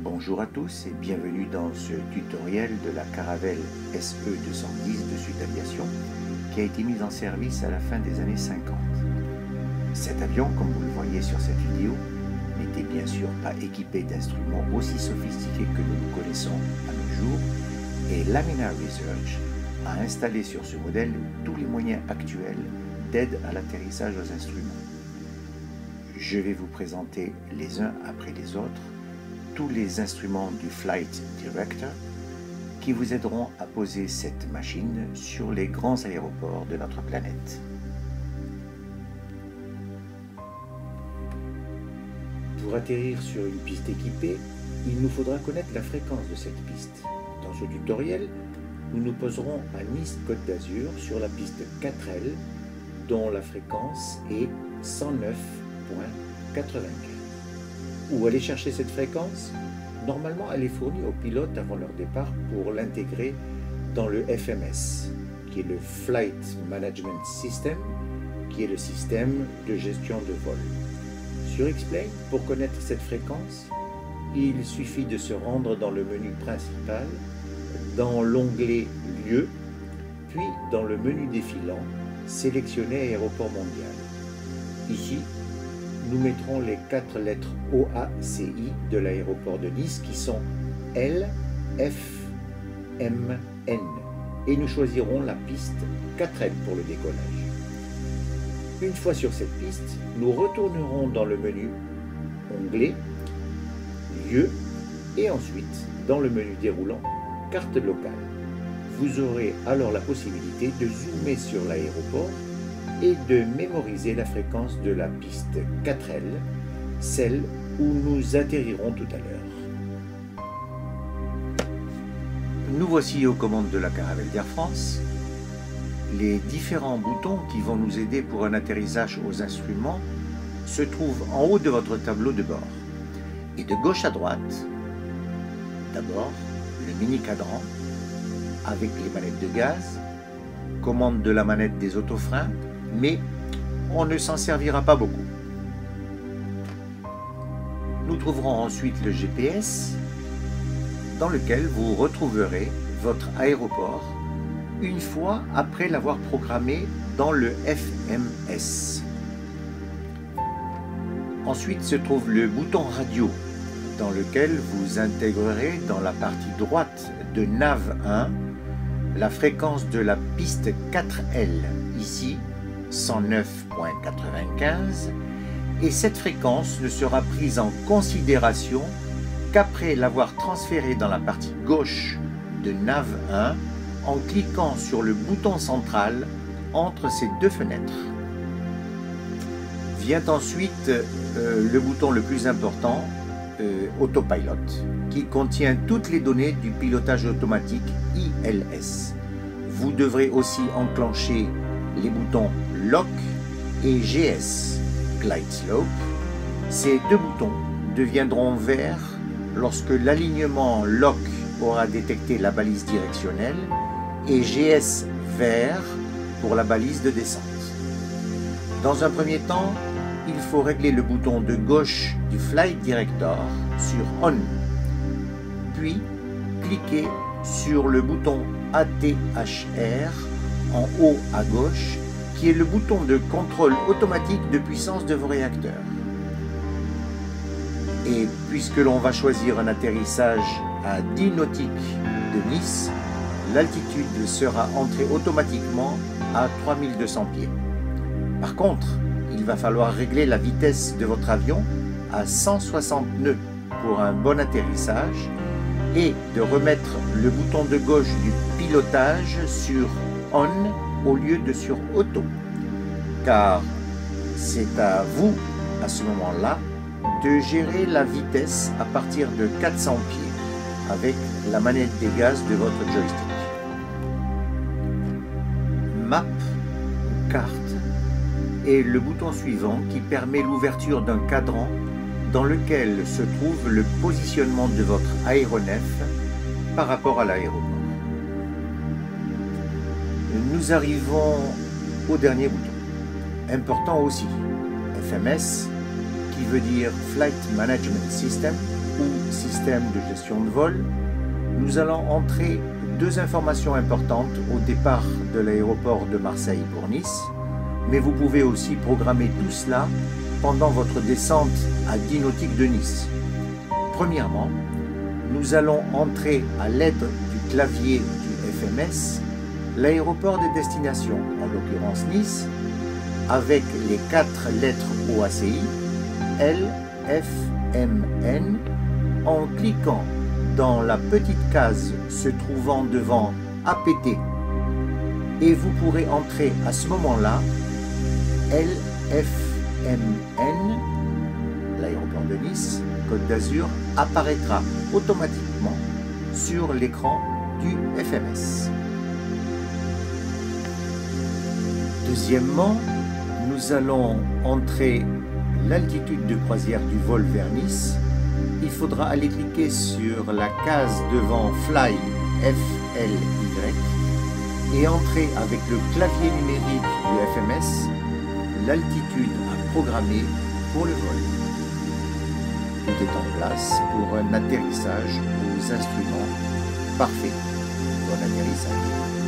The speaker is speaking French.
Bonjour à tous et bienvenue dans ce tutoriel de la Caravelle SE210 de Sud Aviation qui a été mise en service à la fin des années 50. Cet avion, comme vous le voyez sur cette vidéo, n'était bien sûr pas équipé d'instruments aussi sophistiqués que nous connaissons à nos jours et Laminar Research a installé sur ce modèle tous les moyens actuels d'aide à l'atterrissage aux instruments. Je vais vous présenter les uns après les autres tous les instruments du Flight Director qui vous aideront à poser cette machine sur les grands aéroports de notre planète. Pour atterrir sur une piste équipée, il nous faudra connaître la fréquence de cette piste. Dans ce tutoriel, nous nous poserons à Nice-Côte d'Azur sur la piste 4L dont la fréquence est 109.95. Où aller chercher cette fréquence? Normalement, elle est fournie aux pilotes avant leur départ pour l'intégrer dans le FMS, qui est le Flight Management System, qui est le système de gestion de vol. Sur X-Plane, pour connaître cette fréquence, il suffit de se rendre dans le menu principal, dans l'onglet Lieux, puis dans le menu défilant, sélectionner Aéroport mondial. Ici, nous mettrons les 4 lettres OACI de l'aéroport de Nice qui sont L, F, M, N et nous choisirons la piste 4L pour le décollage. Une fois sur cette piste, nous retournerons dans le menu Onglet, Lieu et ensuite dans le menu déroulant Carte locale. Vous aurez alors la possibilité de zoomer sur l'aéroport et de mémoriser la fréquence de la piste 4L, celle où nous atterrirons tout à l'heure. Nous voici aux commandes de la Caravelle d'Air France. Les différents boutons qui vont nous aider pour un atterrissage aux instruments se trouvent en haut de votre tableau de bord. Et de gauche à droite, d'abord le mini-cadran avec les manettes de gaz, commande de la manette des autofreins, mais on ne s'en servira pas beaucoup. Nous trouverons ensuite le GPS, dans lequel vous retrouverez votre aéroport une fois après l'avoir programmé dans le FMS. Ensuite se trouve le bouton radio, dans lequel vous intégrerez dans la partie droite de nav 1 la fréquence de la piste 4L, ici 109.95, et cette fréquence ne sera prise en considération qu'après l'avoir transférée dans la partie gauche de nav 1 en cliquant sur le bouton central entre ces deux fenêtres. Vient ensuite le bouton le plus important, Autopilot, qui contient toutes les données du pilotage automatique ILS. Vous devrez aussi enclencher les boutons Lock et GS, Glide Slope. Ces deux boutons deviendront verts lorsque l'alignement Lock aura détecté la balise directionnelle et GS vert pour la balise de descente. Dans un premier temps, il faut régler le bouton de gauche du Flight Director sur On, puis cliquer sur le bouton ATHR en haut à gauche, qui est le bouton de contrôle automatique de puissance de vos réacteurs. Et puisque l'on va choisir un atterrissage à 10 nautiques de Nice, l'altitude sera entrée automatiquement à 3200 pieds. Par contre, il va falloir régler la vitesse de votre avion à 160 nœuds pour un bon atterrissage et de remettre le bouton de gauche du pilotage sur On au lieu de sur Auto, car c'est à vous, à ce moment-là, de gérer la vitesse à partir de 400 pieds avec la manette des gaz de votre joystick. Map, carte, est le bouton suivant qui permet l'ouverture d'un cadran dans lequel se trouve le positionnement de votre aéronef par rapport à l'aéroport. Nous arrivons au dernier bouton, important aussi, FMS, qui veut dire Flight Management System, ou système de gestion de vol, nous allons entrer deux informations importantes au départ de l'aéroport de Marseille pour Nice, mais vous pouvez aussi programmer tout cela pendant votre descente à 10 nautiques de Nice. Premièrement, nous allons entrer à l'aide du clavier du FMS l'aéroport de destination, en l'occurrence Nice, avec les 4 lettres OACI, L, F, M, N, en cliquant dans la petite case se trouvant devant APT, et vous pourrez entrer à ce moment-là LFMN, l'aéroport de Nice, Côte d'Azur, apparaîtra automatiquement sur l'écran du FMS. Deuxièmement, nous allons entrer l'altitude de croisière du vol vers Nice. Il faudra aller cliquer sur la case devant Fly FLY et entrer avec le clavier numérique du FMS l'altitude à programmer pour le vol. Tout est en place pour un atterrissage aux instruments parfait. Bon atterrissage.